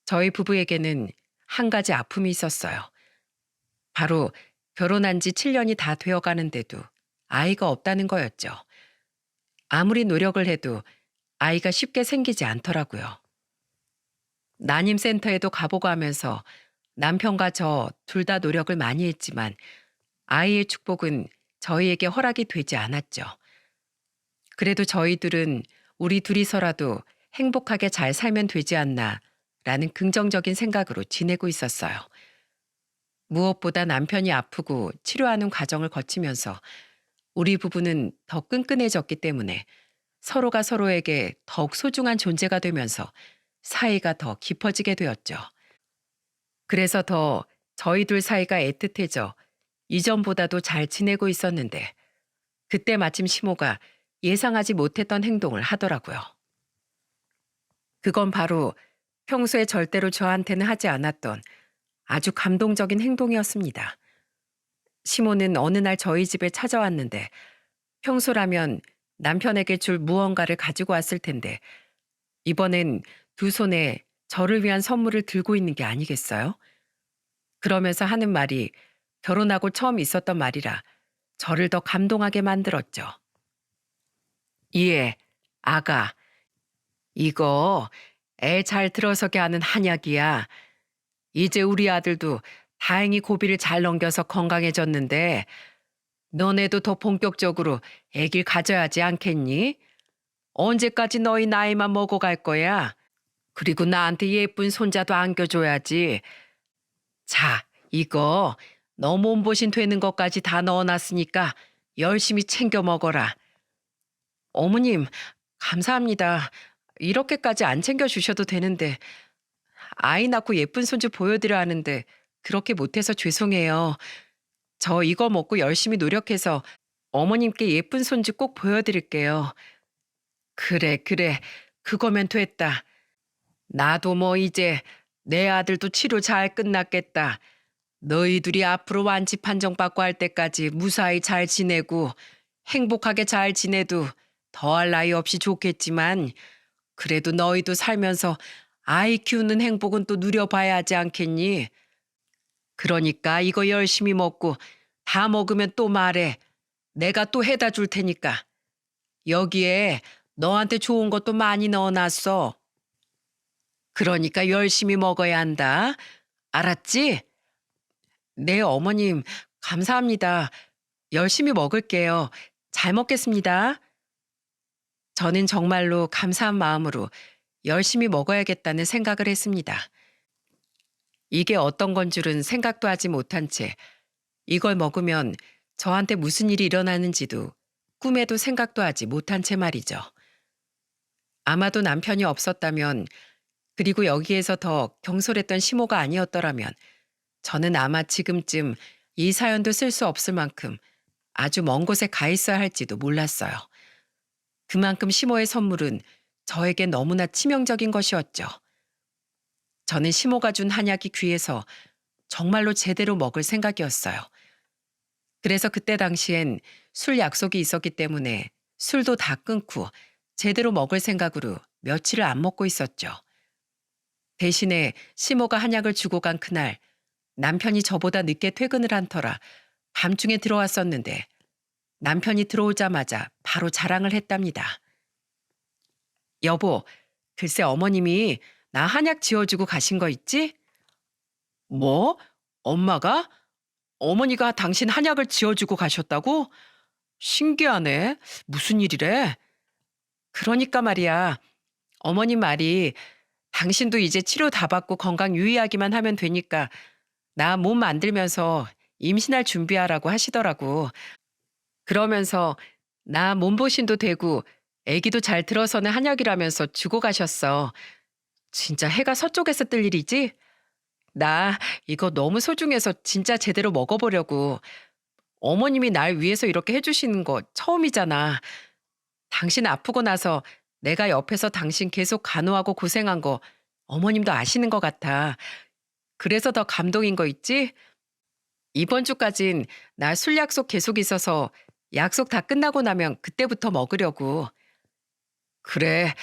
저희 부부에게는 한 가지 아픔이 있었어요. 바로 결혼한 지 7년이 다 되어 가는데도 아이가 없다는 거였죠. 아무리 노력을 해도 아이가 쉽게 생기지 않더라고요. 난임센터에도 가보고 하면서 남편과 저 둘 다 노력을 많이 했지만 아이의 축복은 저희에게 허락이 되지 않았죠. 그래도 저희들은 우리 둘이서라도 행복하게 잘 살면 되지 않나 라는 긍정적인 생각으로 지내고 있었어요. 무엇보다 남편이 아프고 치료하는 과정을 거치면서 우리 부부는 더 끈끈해졌기 때문에 서로가 서로에게 더욱 소중한 존재가 되면서 사이가 더 깊어지게 되었죠. 그래서 더 저희 둘 사이가 애틋해져 이전보다도 잘 지내고 있었는데 그때 마침 시모가 예상하지 못했던 행동을 하더라고요. 그건 바로 평소에 절대로 저한테는 하지 않았던 아주 감동적인 행동이었습니다. 시모는 어느 날 저희 집에 찾아왔는데 평소라면 남편에게 줄 무언가를 가지고 왔을 텐데 이번엔 두 손에 저를 위한 선물을 들고 있는 게 아니겠어요? 그러면서 하는 말이 결혼하고 처음 있었던 말이라 저를 더 감동하게 만들었죠. 이에 아가, 이거 애 잘 들어서게 하는 한약이야. 이제 우리 아들도 다행히 고비를 잘 넘겨서 건강해졌는데 너네도 더 본격적으로 애길 가져야지 않겠니? 언제까지 너희 나이만 먹어갈 거야? 그리고 나한테 예쁜 손자도 안겨줘야지. 자, 이거 너 몸보신 되는 것까지 다 넣어놨으니까 열심히 챙겨 먹어라. 어머님, 감사합니다. 이렇게까지 안 챙겨주셔도 되는데 아이 낳고 예쁜 손주 보여드려 하는데 그렇게 못해서 죄송해요. 저 이거 먹고 열심히 노력해서 어머님께 예쁜 손주 꼭 보여드릴게요. 그래, 그래. 그거면 됐다. 나도 뭐 이제 내 아들도 치료 잘 끝났겠다. 너희들이 앞으로 완치 판정받고 할 때까지 무사히 잘 지내고 행복하게 잘 지내도 더할 나위 없이 좋겠지만 그래도 너희도 살면서 아이 키우는 행복은 또 누려봐야 하지 않겠니? 그러니까 이거 열심히 먹고 다 먹으면 또 말해. 내가 또 해다 줄 테니까. 여기에 너한테 좋은 것도 많이 넣어놨어. 그러니까 열심히 먹어야 한다. 알았지? 네, 어머님. 감사합니다. 열심히 먹을게요. 잘 먹겠습니다. 저는 정말로 감사한 마음으로 열심히 먹어야겠다는 생각을 했습니다. 이게 어떤 건 줄은 생각도 하지 못한 채 이걸 먹으면 저한테 무슨 일이 일어나는지도 꿈에도 생각도 하지 못한 채 말이죠. 아마도 남편이 없었다면 그리고 여기에서 더 경솔했던 시모가 아니었더라면 저는 아마 지금쯤 이 사연도 쓸 수 없을 만큼 아주 먼 곳에 가 있어야 할지도 몰랐어요. 그만큼 시모의 선물은 저에게 너무나 치명적인 것이었죠. 저는 시모가 준 한약이 귀해서 정말로 제대로 먹을 생각이었어요. 그래서 그때 당시엔 술 약속이 있었기 때문에 술도 다 끊고 제대로 먹을 생각으로 며칠을 안 먹고 있었죠. 대신에 시모가 한약을 주고 간 그날 남편이 저보다 늦게 퇴근을 한 터라 밤중에 들어왔었는데 남편이 들어오자마자 바로 자랑을 했답니다. 여보, 글쎄 어머님이 나 한약 지어주고 가신 거 있지? 뭐? 엄마가? 어머니가 당신 한약을 지어주고 가셨다고? 신기하네. 무슨 일이래? 그러니까 말이야. 어머님 말이 당신도 이제 치료 다 받고 건강 유의하기만 하면 되니까 나 몸 만들면서 임신할 준비하라고 하시더라고. 그러면서 나 몸보신도 되고 애기도 잘 들어서는 한약이라면서 주고 가셨어. 진짜 해가 서쪽에서 뜰 일이지? 나 이거 너무 소중해서 진짜 제대로 먹어보려고. 어머님이 날 위해서 이렇게 해주시는 거 처음이잖아. 당신 아프고 나서 내가 옆에서 당신 계속 간호하고 고생한 거 어머님도 아시는 것 같아. 그래서 더 감동인 거 있지? 이번 주까진 나 술 약속 계속 있어서 약속 다 끝나고 나면 그때부터 먹으려고. 그래.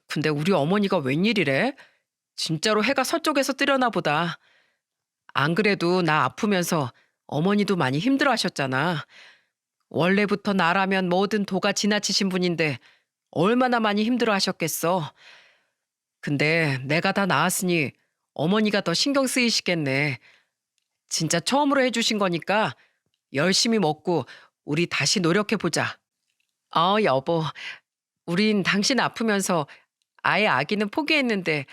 근데 우리 어머니가 웬일이래? 진짜로 해가 서쪽에서 뜨려나 보다. 안 그래도 나 아프면서 어머니도 많이 힘들어 하셨잖아. 원래부터 나라면 뭐든 도가 지나치신 분인데 얼마나 많이 힘들어 하셨겠어. 근데 내가 다 나았으니 어머니가 더 신경 쓰이시겠네. 진짜 처음으로 해주신 거니까 열심히 먹고 우리 다시 노력해보자. 여보, 우린 당신 아프면서 아예 아기는 포기했는데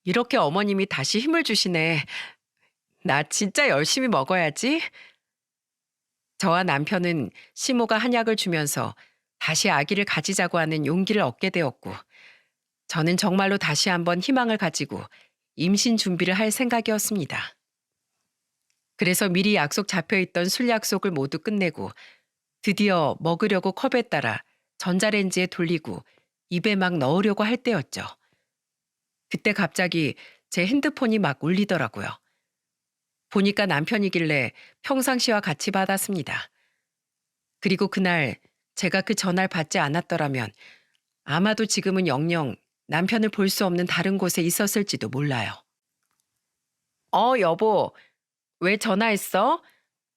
이렇게 어머님이 다시 힘을 주시네. 나 진짜 열심히 먹어야지. 저와 남편은 시모가 한약을 주면서 다시 아기를 가지자고 하는 용기를 얻게 되었고, 저는 정말로 다시 한번 희망을 가지고 임신 준비를 할 생각이었습니다. 그래서 미리 약속 잡혀있던 술 약속을 모두 끝내고 드디어 먹으려고 컵에 따라 전자레인지에 돌리고 입에 막 넣으려고 할 때였죠. 그때 갑자기 제 핸드폰이 막 울리더라고요. 보니까 남편이길래 평상시와 같이 받았습니다. 그리고 그날 제가 그 전화를 받지 않았더라면 아마도 지금은 영영 남편을 볼 수 없는 다른 곳에 있었을지도 몰라요. 여보, 왜 전화했어?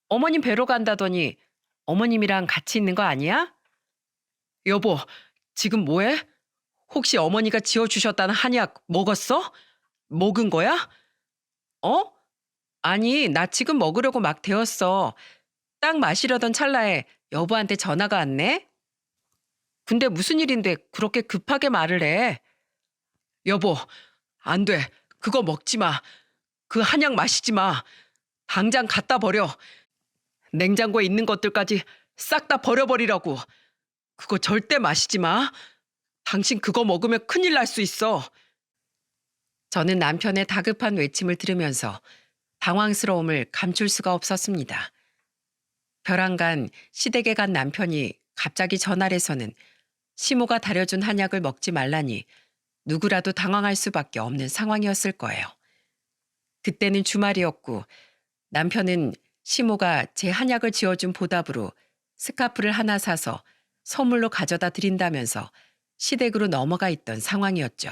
어머님 뵈러 간다더니 어머님이랑 같이 있는 거 아니야? 여보, 지금 뭐해? 혹시 어머니가 지어주셨다는 한약 먹었어? 먹은 거야? 어? 아니, 나 지금 먹으려고 막 데웠어. 딱 마시려던 찰나에 여보한테 전화가 왔네? 근데 무슨 일인데 그렇게 급하게 말을 해? 여보, 안 돼. 그거 먹지 마. 그 한약 마시지 마. 당장 갖다 버려. 냉장고에 있는 것들까지 싹 다 버려버리라고. 그거 절대 마시지 마. 당신 그거 먹으면 큰일 날 수 있어. 저는 남편의 다급한 외침을 들으면서 당황스러움을 감출 수가 없었습니다. 벼랑간 시댁에 간 남편이 갑자기 전화를 해서는 시모가 다려준 한약을 먹지 말라니 누구라도 당황할 수밖에 없는 상황이었을 거예요. 그때는 주말이었고 남편은 시모가 제 한약을 지어준 보답으로 스카프를 하나 사서 선물로 가져다 드린다면서 시댁으로 넘어가 있던 상황이었죠.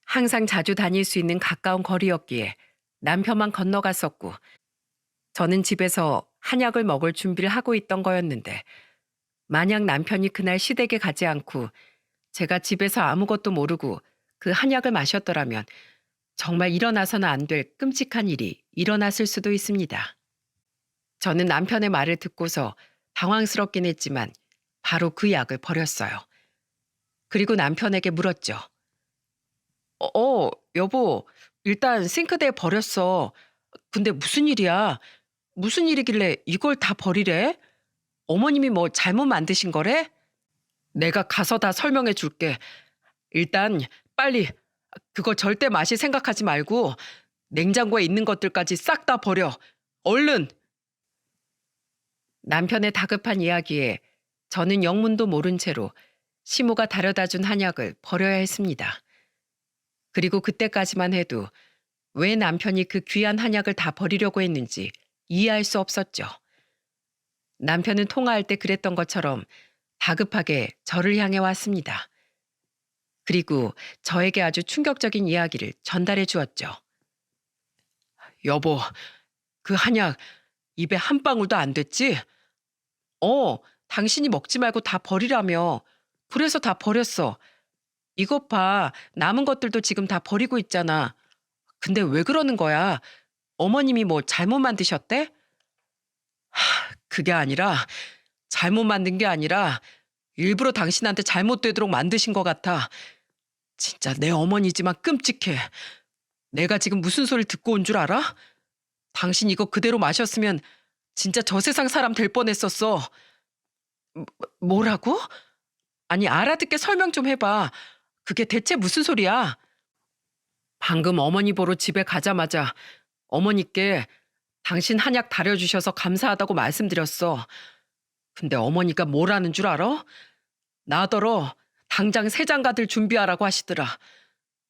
항상 자주 다닐 수 있는 가까운 거리였기에 남편만 건너갔었고 저는 집에서 한약을 먹을 준비를 하고 있던 거였는데 만약 남편이 그날 시댁에 가지 않고 제가 집에서 아무것도 모르고 그 한약을 마셨더라면 정말 일어나서는 안 될 끔찍한 일이 일어났을 수도 있습니다. 저는 남편의 말을 듣고서 당황스럽긴 했지만 바로 그 약을 버렸어요. 그리고 남편에게 물었죠. 여보, 일단 싱크대에 버렸어. 근데 무슨 일이야? 무슨 일이길래 이걸 다 버리래? 어머님이 뭐 잘못 만드신 거래? 내가 가서 다 설명해 줄게. 일단 빨리 그거 절대 맛이 생각하지 말고 냉장고에 있는 것들까지 싹 다 버려. 얼른! 남편의 다급한 이야기에 저는 영문도 모른 채로 시모가 다려다 준 한약을 버려야 했습니다. 그리고 그때까지만 해도 왜 남편이 그 귀한 한약을 다 버리려고 했는지 이해할 수 없었죠. 남편은 통화할 때 그랬던 것처럼 다급하게 저를 향해 왔습니다. 그리고 저에게 아주 충격적인 이야기를 전달해 주었죠. 여보, 그 한약 입에 한 방울도 안 됐지? 당신이 먹지 말고 다 버리라며. 그래서 다 버렸어. 이것 봐, 남은 것들도 지금 다 버리고 있잖아. 근데 왜 그러는 거야? 어머님이 뭐 잘못 만드셨대? 그게 아니라, 잘못 만든 게 아니라 일부러 당신한테 잘못되도록 만드신 것 같아. 진짜 내 어머니지만 끔찍해. 내가 지금 무슨 소리를 듣고 온 줄 알아? 당신 이거 그대로 마셨으면 진짜 저 세상 사람 될 뻔했었어. 뭐라고? 아니, 알아듣게 설명 좀 해봐. 그게 대체 무슨 소리야? 방금 어머니 보러 집에 가자마자 어머니께 당신 한약 다려주셔서 감사하다고 말씀드렸어. 근데 어머니가 뭐라는 줄 알아? 나더러 당장 새 장가들 준비하라고 하시더라.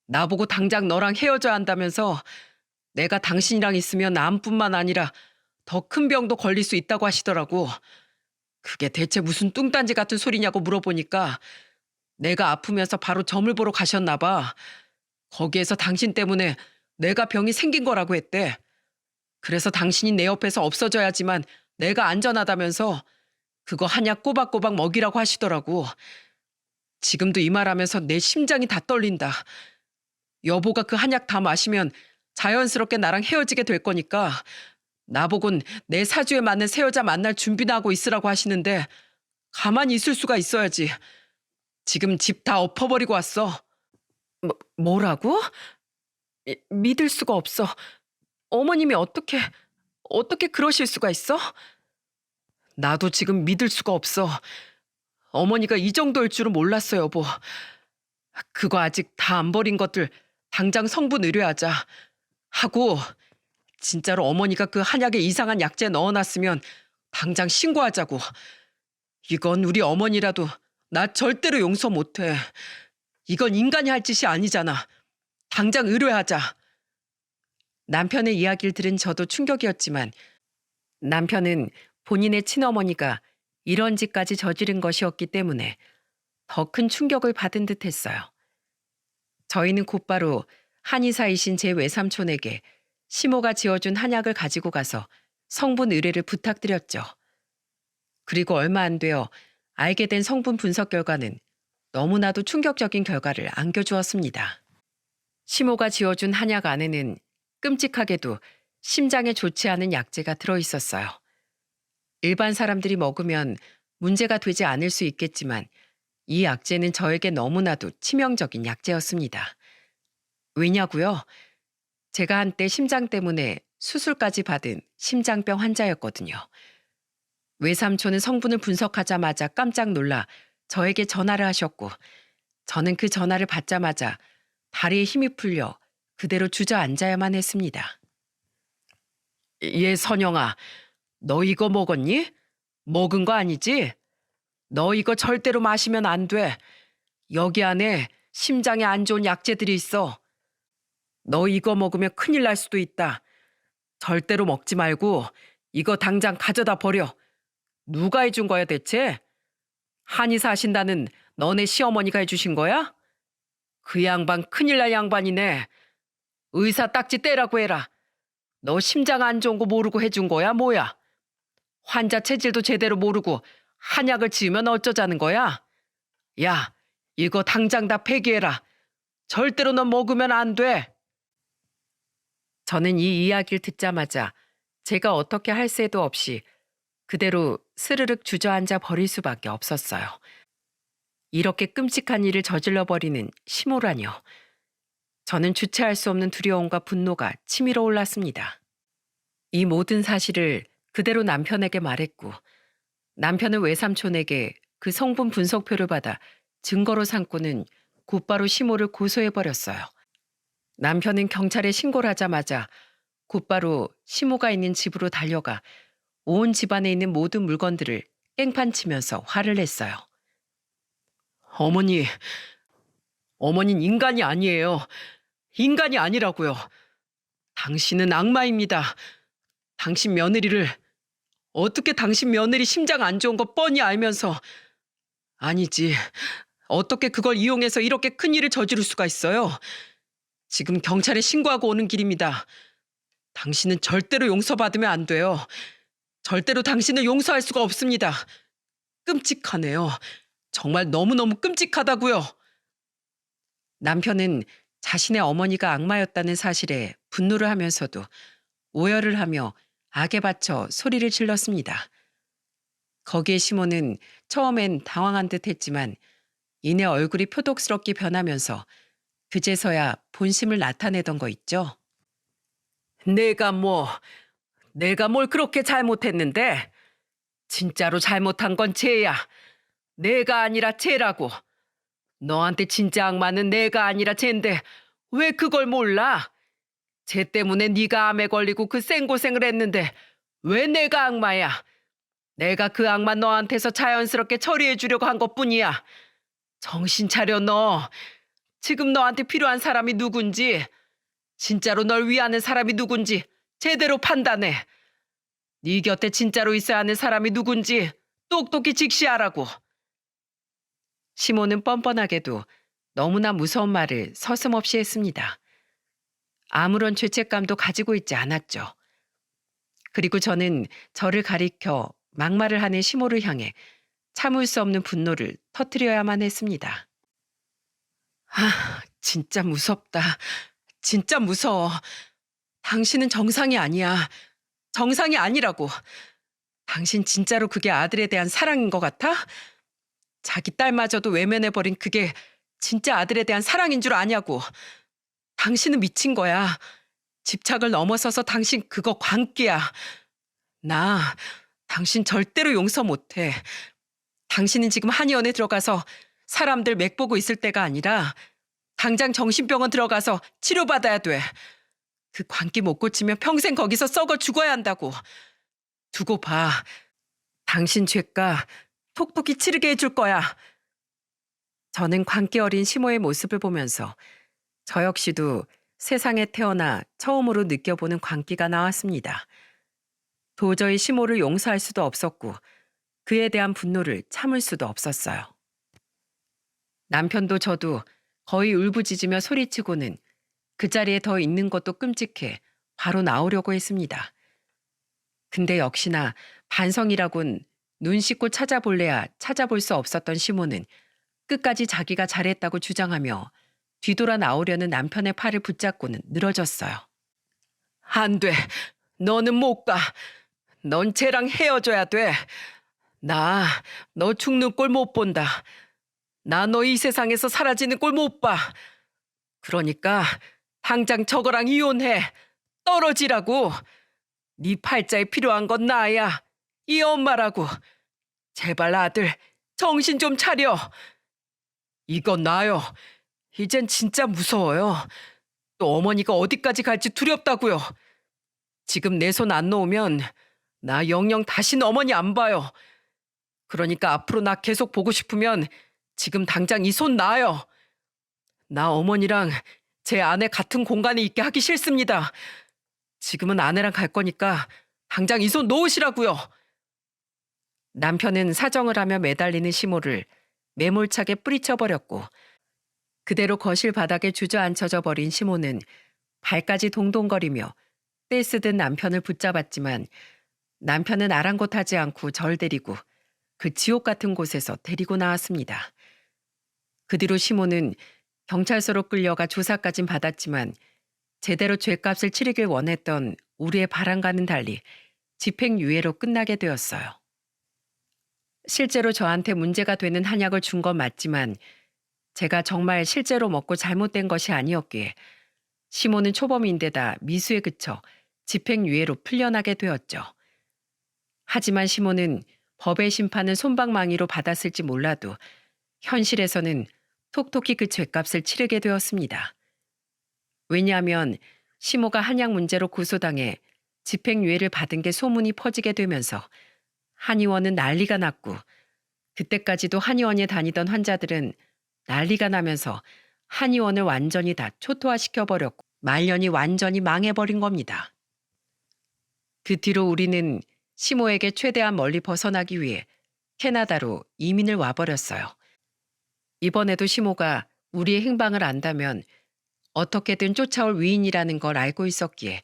나보고 당장 너랑 헤어져야 한다면서 내가 당신이랑 있으면 암뿐만 아니라 더 큰 병도 걸릴 수 있다고 하시더라고. 그게 대체 무슨 뚱딴지 같은 소리냐고 물어보니까 내가 아프면서 바로 점을 보러 가셨나 봐. 거기에서 당신 때문에 내가 병이 생긴 거라고 했대. 그래서 당신이 내 옆에서 없어져야지만 내가 안전하다면서 그거 한약 꼬박꼬박 먹이라고 하시더라고. 지금도 이 말하면서 내 심장이 다 떨린다. 여보가 그 한약 다 마시면 자연스럽게 나랑 헤어지게 될 거니까 나보곤 내 사주에 맞는 새 여자 만날 준비나 하고 있으라고 하시는데 가만히 있을 수가 있어야지. 지금 집 다 엎어버리고 왔어. 뭐라고? 믿을 수가 없어. 어머님이 어떻게 그러실 수가 있어? 나도 지금 믿을 수가 없어. 어머니가 이 정도일 줄은 몰랐어, 여보. 그거 아직 다 안 버린 것들 당장 성분 의뢰하자. 하고 진짜로 어머니가 그 한약에 이상한 약재 넣어놨으면 당장 신고하자고. 이건 우리 어머니라도 나 절대로 용서 못해. 이건 인간이 할 짓이 아니잖아. 당장 의뢰하자. 남편의 이야기를 들은 저도 충격이었지만 남편은 본인의 친어머니가 이런 짓까지 저지른 것이었기 때문에 더 큰 충격을 받은 듯했어요. 저희는 곧바로 한의사이신 제 외삼촌에게 시모가 지어준 한약을 가지고 가서 성분 의뢰를 부탁드렸죠. 그리고 얼마 안 되어 알게 된 성분 분석 결과는 너무나도 충격적인 결과를 안겨주었습니다. 시모가 지어준 한약 안에는 끔찍하게도 심장에 좋지 않은 약재가 들어있었어요. 일반 사람들이 먹으면 문제가 되지 않을 수 있겠지만 이 약재는 저에게 너무나도 치명적인 약재였습니다. 왜냐고요? 제가 한때 심장 때문에 수술까지 받은 심장병 환자였거든요. 외삼촌은 성분을 분석하자마자 깜짝 놀라 저에게 전화를 하셨고 저는 그 전화를 받자마자 다리에 힘이 풀려 그대로 주저앉아야만 했습니다. 선영아, 너 이거 먹었니? 먹은 거 아니지? 너 이거 절대로 마시면 안 돼. 여기 안에 심장에 안 좋은 약재들이 있어. 너 이거 먹으면 큰일 날 수도 있다. 절대로 먹지 말고 이거 당장 가져다 버려. 누가 해준 거야 대체? 한의사 하신다는 너네 시어머니가 해주신 거야? 그 양반 큰일 날 양반이네. 의사 딱지 떼라고 해라. 너 심장 안 좋은 거 모르고 해준 거야 뭐야? 환자 체질도 제대로 모르고 한약을 지으면 어쩌자는 거야? 야, 이거 당장 다 폐기해라. 절대로 넌 먹으면 안 돼. 저는 이 이야기를 듣자마자 제가 어떻게 할 새도 없이 그대로 스르륵 주저앉아 버릴 수밖에 없었어요. 이렇게 끔찍한 일을 저질러 버리는 시모라뇨. 저는 주체할 수 없는 두려움과 분노가 치밀어 올랐습니다. 이 모든 사실을 그대로 남편에게 말했고 남편은 외삼촌에게 그 성분 분석표를 받아 증거로 삼고는 곧바로 시모를 고소해버렸어요. 남편은 경찰에 신고를 하자마자 곧바로 시모가 있는 집으로 달려가 온 집안에 있는 모든 물건들을 깽판치면서 화를 냈어요. 어머니는 인간이 아니에요. 인간이 아니라고요. 당신은 악마입니다. 어떻게 당신 며느리 심장 안 좋은 거 뻔히 알면서. 아니지. 어떻게 그걸 이용해서 이렇게 큰 일을 저지를 수가 있어요. 지금 경찰에 신고하고 오는 길입니다. 당신은 절대로 용서받으면 안 돼요. 절대로 당신을 용서할 수가 없습니다. 끔찍하네요. 정말 너무너무 끔찍하다고요. 남편은 자신의 어머니가 악마였다는 사실에 분노를 하면서도 오열을 하며 악에 받쳐 소리를 질렀습니다. 거기에 시모는 처음엔 당황한 듯 했지만 이내 얼굴이 표독스럽게 변하면서 그제서야 본심을 나타내던 거 있죠. 내가 뭘 그렇게 잘못했는데? 진짜로 잘못한 건 쟤야. 내가 아니라 쟤라고. 너한테 진짜 악마는 내가 아니라 쟤인데 왜 그걸 몰라? 쟤 때문에 네가 암에 걸리고 그 생고생을 했는데 왜 내가 악마야? 내가 그 악마 너한테서 자연스럽게 처리해 주려고 한 것뿐이야. 정신 차려 너. 지금 너한테 필요한 사람이 누군지, 진짜로 널 위하는 사람이 누군지 제대로 판단해. 네 곁에 진짜로 있어야 하는 사람이 누군지 똑똑히 직시하라고. 시모는 뻔뻔하게도 너무나 무서운 말을 서슴없이 했습니다. 아무런 죄책감도 가지고 있지 않았죠. 그리고 저는 저를 가리켜 막말을 하는 시모를 향해 참을 수 없는 분노를 터뜨려야만 했습니다. 진짜 무섭다. 진짜 무서워. 당신은 정상이 아니야. 정상이 아니라고. 당신 진짜로 그게 아들에 대한 사랑인 것 같아? 자기 딸마저도 외면해버린 그게 진짜 아들에 대한 사랑인 줄 아냐고. 당신은 미친 거야. 집착을 넘어서서 당신 그거 광기야. 나 당신 절대로 용서 못해. 당신은 지금 한의원에 들어가서 사람들 맥 보고 있을 때가 아니라 당장 정신병원 들어가서 치료받아야 돼. 그 광기 못 고치면 평생 거기서 썩어 죽어야 한다고. 두고 봐. 당신 죄가 톡톡히 치르게 해줄 거야. 저는 광기 어린 시모의 모습을 보면서 저 역시도 세상에 태어나 처음으로 느껴보는 광기가 나왔습니다. 도저히 시모를 용서할 수도 없었고 그에 대한 분노를 참을 수도 없었어요. 남편도 저도 거의 울부짖으며 소리치고는 그 자리에 더 있는 것도 끔찍해 바로 나오려고 했습니다. 근데 역시나 반성이라곤 눈 씻고 찾아볼래야 찾아볼 수 없었던 시모는 끝까지 자기가 잘했다고 주장하며 뒤돌아 나오려는 남편의 팔을 붙잡고는 늘어졌어요. 안 돼. 너는 못 가. 넌 쟤랑 헤어져야 돼. 나 너 죽는 꼴 못 본다. 나 너 이 세상에서 사라지는 꼴 못 봐. 그러니까 당장 저거랑 이혼해. 떨어지라고. 네 팔자에 필요한 건 나야. 이 엄마라고. 제발 아들 정신 좀 차려. 이건 나요. 이젠 진짜 무서워요. 또 어머니가 어디까지 갈지 두렵다고요. 지금 내 손 안 놓으면 나 영영 다시는 어머니 안 봐요. 그러니까 앞으로 나 계속 보고 싶으면 지금 당장 이 손 놔요. 나 어머니랑 제 아내 같은 공간에 있게 하기 싫습니다. 지금은 아내랑 갈 거니까 당장 이 손 놓으시라고요. 남편은 사정을 하며 매달리는 시모를 매몰차게 뿌리쳐버렸고 그대로 거실 바닥에 주저앉혀져 버린 시모는 발까지 동동거리며 떼쓰듯 남편을 붙잡았지만 남편은 아랑곳하지 않고 절 데리고 그 지옥 같은 곳에서 데리고 나왔습니다. 그 뒤로 시모는 경찰서로 끌려가 조사까진 받았지만 제대로 죗값을 치르길 원했던 우리의 바람과는 달리 집행유예로 끝나게 되었어요. 실제로 저한테 문제가 되는 한약을 준 건 맞지만 제가 정말 실제로 먹고 잘못된 것이 아니었기에 시모는 초범인데다 미수에 그쳐 집행유예로 풀려나게 되었죠. 하지만 시모는 법의 심판을 솜방망이로 받았을지 몰라도 현실에서는 톡톡히 그 죗값을 치르게 되었습니다. 왜냐하면 시모가 한약 문제로 고소당해 집행유예를 받은 게 소문이 퍼지게 되면서 한의원은 난리가 났고 그때까지도 한의원에 다니던 환자들은 난리가 나면서 한의원을 완전히 다 초토화시켜버렸고 말년이 완전히 망해버린 겁니다. 그 뒤로 우리는 시모에게 최대한 멀리 벗어나기 위해 캐나다로 이민을 와버렸어요. 이번에도 시모가 우리의 행방을 안다면 어떻게든 쫓아올 위인이라는 걸 알고 있었기에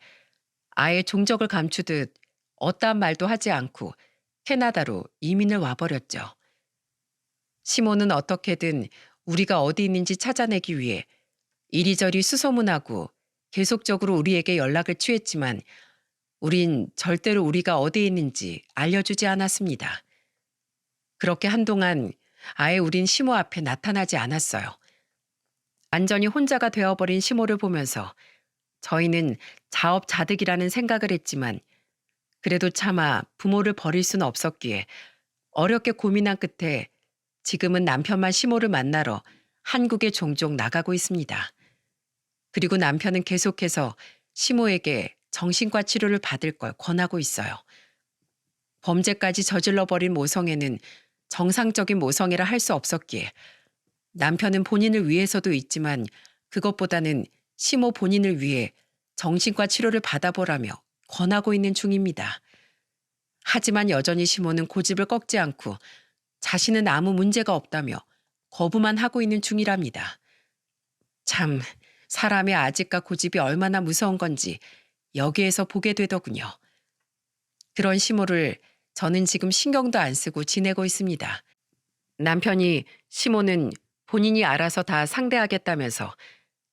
아예 종적을 감추듯 어떠한 말도 하지 않고 캐나다로 이민을 와버렸죠. 시모는 어떻게든 우리가 어디 있는지 찾아내기 위해 이리저리 수소문하고 계속적으로 우리에게 연락을 취했지만 우린 절대로 우리가 어디에 있는지 알려주지 않았습니다. 그렇게 한동안 아예 우린 시모 앞에 나타나지 않았어요. 완전히 혼자가 되어버린 시모를 보면서 저희는 자업자득이라는 생각을 했지만 그래도 차마 부모를 버릴 수는 없었기에 어렵게 고민한 끝에 지금은 남편만 시모를 만나러 한국에 종종 나가고 있습니다. 그리고 남편은 계속해서 시모에게 정신과 치료를 받을 걸 권하고 있어요. 범죄까지 저질러버린 모성애는 정상적인 모성애라 할 수 없었기에 남편은 본인을 위해서도 있지만 그것보다는 시모 본인을 위해 정신과 치료를 받아보라며 권하고 있는 중입니다. 하지만 여전히 시모는 고집을 꺾지 않고 자신은 아무 문제가 없다며 거부만 하고 있는 중이랍니다. 참, 사람의 아집과 고집이 얼마나 무서운 건지 여기에서 보게 되더군요. 그런 시모를 저는 지금 신경도 안 쓰고 지내고 있습니다. 남편이 시모는 본인이 알아서 다 상대하겠다면서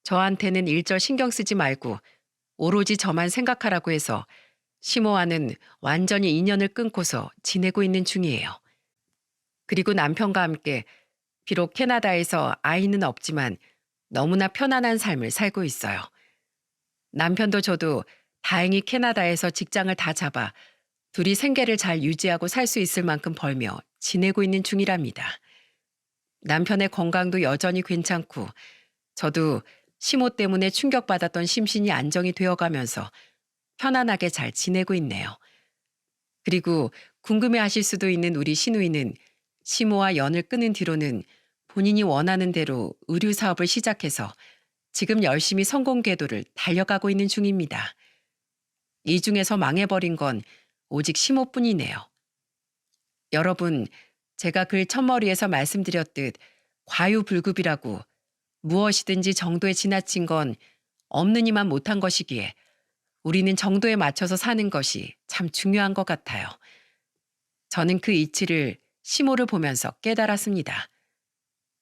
저한테는 일절 신경 쓰지 말고 오로지 저만 생각하라고 해서 시모와는 완전히 인연을 끊고서 지내고 있는 중이에요. 그리고 남편과 함께 비록 캐나다에서 아이는 없지만 너무나 편안한 삶을 살고 있어요. 남편도 저도 다행히 캐나다에서 직장을 다 잡아 둘이 생계를 잘 유지하고 살 수 있을 만큼 벌며 지내고 있는 중이랍니다. 남편의 건강도 여전히 괜찮고 저도 시모 때문에 충격받았던 심신이 안정이 되어가면서 편안하게 잘 지내고 있네요. 그리고 궁금해하실 수도 있는 우리 시누이는 시모와 연을 끊은 뒤로는 본인이 원하는 대로 의류 사업을 시작해서 지금 열심히 성공 궤도를 달려가고 있는 중입니다. 이 중에서 망해버린 건 오직 시모뿐이네요. 여러분, 제가 글 첫머리에서 말씀드렸듯 과유불급이라고 무엇이든지 정도에 지나친 건 없는 이만 못한 것이기에 우리는 정도에 맞춰서 사는 것이 참 중요한 것 같아요. 저는 그 이치를 시모를 보면서 깨달았습니다.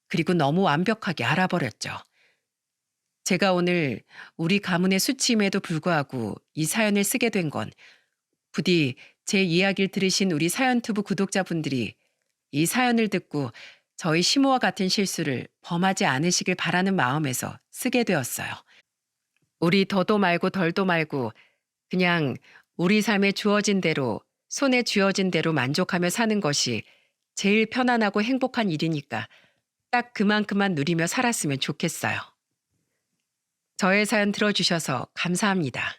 그리고 너무 완벽하게 알아버렸죠. 제가 오늘 우리 가문의 수치임에도 불구하고 이 사연을 쓰게 된 건 부디 제 이야기를 들으신 우리 사연투부 구독자분들이 이 사연을 듣고 저희 시모와 같은 실수를 범하지 않으시길 바라는 마음에서 쓰게 되었어요. 우리 더도 말고 덜도 말고 그냥 우리 삶에 주어진 대로, 손에 쥐어진 대로 만족하며 사는 것이 제일 편안하고 행복한 일이니까 딱 그만큼만 누리며 살았으면 좋겠어요. 저의 사연 들어주셔서 감사합니다.